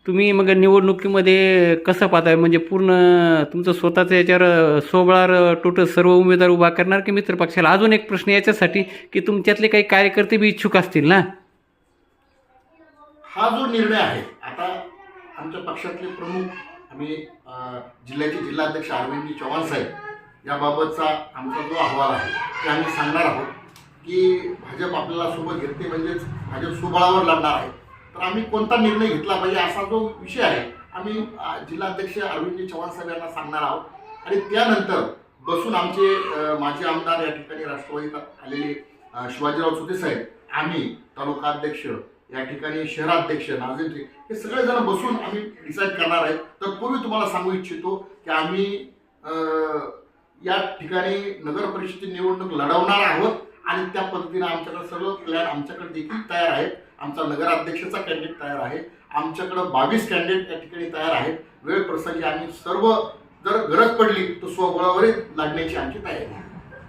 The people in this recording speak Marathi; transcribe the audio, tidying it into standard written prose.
तुम्ही मग निवडणुकीमध्ये कसं पाहताय? म्हणजे पूर्ण तुमचं स्वतःचं याच्यावर सोबळावर टोटल सर्व उमेदवार उभा करणार की मित्र पक्षाला? अजून एक प्रश्न याच्यासाठी की तुमच्यातले काही कार्यकर्ते बी इच्छुक असतील ना? हा जो निर्णय आहे आता आमच्या पक्षातले प्रमुख आम्ही जिल्ह्याचे जिल्हाध्यक्ष अरविंद चव्हाण साहेब याबाबतचा आमचा जो अहवाल आहे ते आम्ही सांगणार आहोत की भाजप आपल्याला सोबत घेते म्हणजेच भाजप सुबळावर लढणार आहे. तर आम्ही कोणता निर्णय घेतला पाहिजे असा जो विषय आहे आम्ही जिल्हाध्यक्ष अरविंद चव्हाण साहेब यांना सांगणार आहोत आणि त्यानंतर बसून आमचे माजी आमदार या ठिकाणी राष्ट्रवादीत आलेले शिवाजीराव सुते साहेब, आम्ही तालुका अध्यक्ष या ठिकाणी शहराध्यक्ष नाझीम शेख हे सगळेजण बसून आम्ही डिसाईड करणार आहेत. तर पूर्वी तुम्हाला सांगू इच्छितो की आम्ही या ठिकाणी नगर परिषदेची निवडणूक लढवणार आहोत आणि त्या पद्धतीने आमच्याकडे सर्व प्लॅन आमच्याकडे देखील तयार आहेत. आमचा नगराध्यक्षाचा कॅन्डिडेट तयार आहे, आमच्याकडे 22 कॅन्डिडेट या ठिकाणी तयार आहेत. वेळ प्रसंगी आम्ही सर्व जर गरज पडली तर स्वबळावर लढण्याची आमची तयारी आहे.